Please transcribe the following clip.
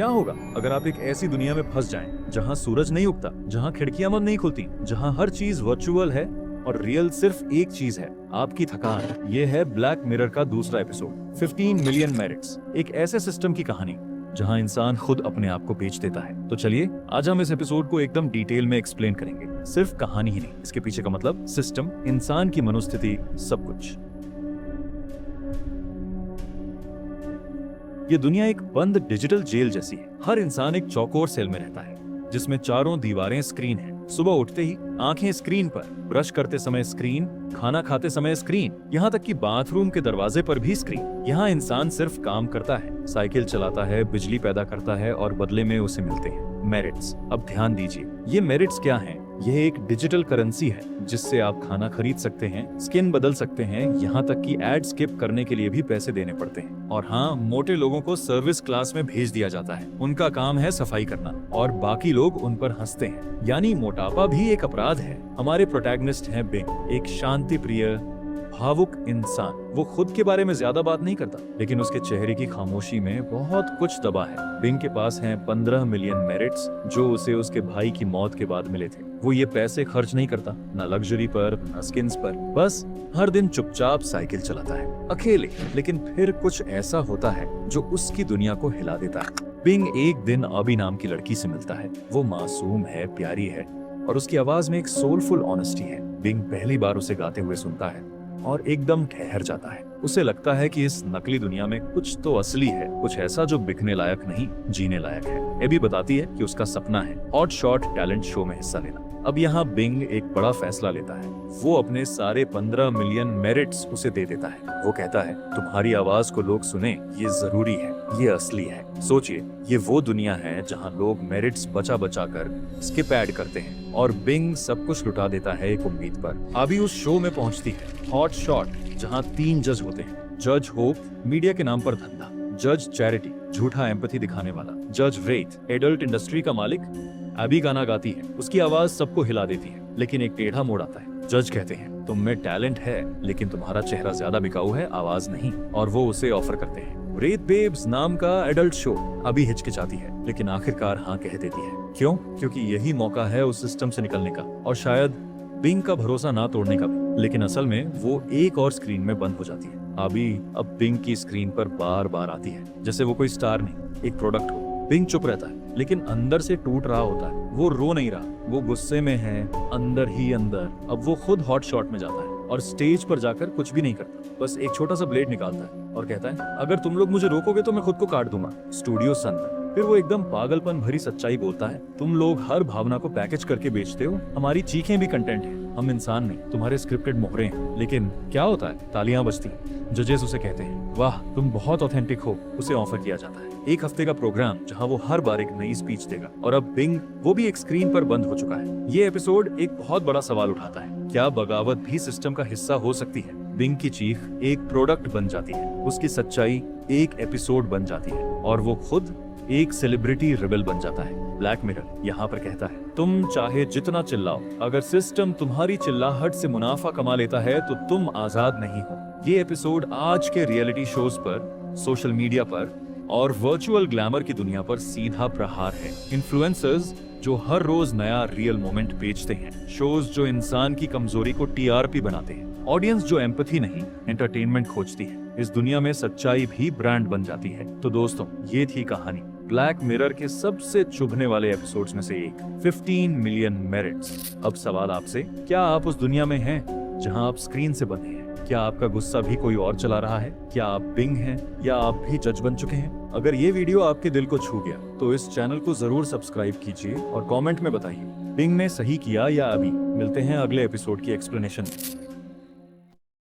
क्या होगा अगर आप एक ऐसी दुनिया में फंस जाएं, जहां सूरज नहीं उगता, जहां खिड़कियां बंद नहीं खुलती, जहां हर चीज वर्चुअल है और रियल सिर्फ एक चीज है, आपकी थकान। ये है ब्लैक मिरर का दूसरा एपिसोड, 15 मिलियन मेरिट्स। एक ऐसे सिस्टम की कहानी जहां इंसान खुद अपने आप को बेच देता है। तो चलिए आज हम इस एपिसोड को एकदम डिटेल में एक्सप्लेन करेंगे। सिर्फ कहानी ही नहीं, इसके पीछे का मतलब, सिस्टम, इंसान की मनोस्थिति, सब कुछ। ये दुनिया एक बंद डिजिटल जेल जैसी है। हर इंसान एक चौकोर सेल में रहता है जिसमें चारों दीवारें स्क्रीन है। सुबह उठते ही आंखें स्क्रीन पर, ब्रश करते समय स्क्रीन, खाना खाते समय स्क्रीन, यहाँ तक कि बाथरूम के दरवाजे पर भी स्क्रीन। यहाँ इंसान सिर्फ काम करता है, साइकिल चलाता है, बिजली पैदा करता है और बदले में उसे मिलते हैं मेरिट्स। अब ध्यान दीजिए, ये मेरिट्स क्या हैं? यह एक डिजिटल करेंसी है जिससे आप खाना खरीद सकते हैं, स्किन बदल सकते हैं, यहाँ तक कि एड स्किप करने के लिए भी पैसे देने पड़ते हैं। और हाँ, मोटे लोगों को सर्विस क्लास में भेज दिया जाता है। उनका काम है सफाई करना और बाकी लोग उन पर हंसते हैं। यानी मोटापा भी एक अपराध है। हमारे प्रोटैगनिस्ट हैं बिंग, एक शांति प्रिय भावुक इंसान। वो खुद के बारे में ज्यादा बात नहीं करता, लेकिन उसके चेहरे की खामोशी में बहुत कुछ दबा है। बिंग के पास हैं 15 मिलियन मेरिट्स जो उसे उसके भाई की मौत के बाद मिले थे। वो ये पैसे खर्च नहीं करता, ना लग्जरी पर, ना स्किन्स पर, बस हर दिन चुपचाप साइकिल चलाता है, अकेले। लेकिन फिर कुछ ऐसा होता है जो उसकी दुनिया को हिला देता है। बिंग एक दिन अबी नाम की लड़की से मिलता है। वो मासूम है, प्यारी है और उसकी आवाज में एक सोलफुल ऑनेस्टी है। बिंग पहली बार उसे गाते हुए सुनता है और एकदम ठहर जाता है। उसे लगता है कि इस नकली दुनिया में कुछ तो असली है, कुछ ऐसा जो बिकने लायक नहीं, जीने लायक है। एबी बताती है कि उसका सपना है हॉट शॉट टैलेंट शो में हिस्सा लेना। अब यहाँ बिंग एक बड़ा फैसला लेता है। वो अपने सारे 15 मिलियन मेरिट्स उसे दे देता है। वो कहता है, तुम्हारी आवाज को लोग सुने, ये जरूरी है, ये असली है। सोचिए, ये वो दुनिया है जहाँ लोग मेरिट्स बचा बचा कर स्किप ऐड करते हैं और बिंग सब कुछ लुटा देता है एक उम्मीद पर। अभी उस शो में पहुंचती है, हॉट शॉट, जहाँ 3 जज होते हैं। जज होप, मीडिया के नाम पर धंधा; जज चैरिटी, झूठा एम्पैथी दिखाने वाला; जज रेट, एडल्ट इंडस्ट्री का मालिक। अभी गाना गाती है, उसकी आवाज सबको हिला देती है, लेकिन एक टेढ़ा मोड़ आता है। जज कहते हैं, तुम में टैलेंट है, लेकिन तुम्हारा चेहरा ज्यादा बिकाऊ है, आवाज नहीं। और वो उसे ऑफर करते हैं रेत बेब्स नाम का एडल्ट शो। अभी हिचकिचाती है, लेकिन आखिरकार हाँ कह देती है। क्यों? क्योंकि यही मौका है उस सिस्टम से निकलने का और शायद बिंग का भरोसा ना तोड़ने का भी। लेकिन असल में वो एक और स्क्रीन में बंद हो जाती है। अभी अब बिंग की स्क्रीन पर बार बार आती है, जैसे वो कोई स्टार नहीं, एक प्रोडक्ट हो। बिंग चुप रहता है, लेकिन अंदर से टूट रहा होता है। वो रो नहीं रहा, वो गुस्से में है, अंदर ही अंदर। अब वो खुद हॉट शॉट में जाता है और स्टेज पर जाकर कुछ भी नहीं करता, बस एक छोटा सा ब्लेड निकालता है और कहता है, अगर तुम लोग मुझे रोकोगे तो मैं खुद को काट दूंगा। स्टूडियो सन। फिर वो एकदम पागलपन भरी सच्चाई बोलता है, तुम लोग हर भावना को पैकेज करके बेचते हो, हमारी चीखें भी कंटेंट है, हम इंसान नहीं, तुम्हारे स्क्रिप्टेड मोहरे हैं। लेकिन क्या होता है? तालियां बजती। जजेस उसे कहते हैं, वाह तुम बहुत ऑथेंटिक हो। उसे ऑफर किया जाता है 1 हफ्ते का प्रोग्राम जहां वो हर बार एक नई स्पीच देगा। और अब बिंग, वो भी एक स्क्रीन पर बंद हो चुका है। ये एपिसोड एक बहुत बड़ा सवाल उठाता है, क्या बगावत भी सिस्टम का हिस्सा हो सकती है? बिंग की चीख एक प्रोडक्ट बन जाती है, उसकी सच्चाई एक एपिसोड बन जाती है और वो खुद एक सेलिब्रिटी रिबेल बन जाता है। ब्लैक मिरर यहाँ पर कहता है, तुम चाहे जितना चिल्लाओ, अगर सिस्टम तुम्हारी चिल्लाहट से मुनाफा कमा लेता है तो तुम आजाद नहीं हो। ये एपिसोड आज के रियलिटी शोज पर, सोशल मीडिया पर और वर्चुअल ग्लैमर की दुनिया पर सीधा प्रहार है। इन्फ्लुएंसर्स जो हर रोज नया रियल मोमेंट बेचते हैं, शोज जो इंसान की कमजोरी को टीआरपी बनाते हैं, ऑडियंस जो एम्पैथी नहीं एंटरटेनमेंट खोजती है। इस दुनिया में सच्चाई भी ब्रांड बन जाती है। तो दोस्तों, ये थी कहानी ब्लैक मिरर के सबसे चुभने वाले एपिसोड्स में से एक, 15 मिलियन मेरिट्स। अब सवाल आपसे, क्या आप उस दुनिया में हैं जहां आप स्क्रीन से बंधे हैं? क्या आपका गुस्सा भी कोई और चला रहा है? क्या आप बिंग हैं या आप भी जज बन चुके हैं? अगर ये वीडियो आपके दिल को छू गया तो इस चैनल को जरूर सब्सक्राइब कीजिए और कमेंट में बताइए, बिंग ने सही किया या अभी। मिलते हैं अगले एपिसोड की एक्सप्लेनेशन में।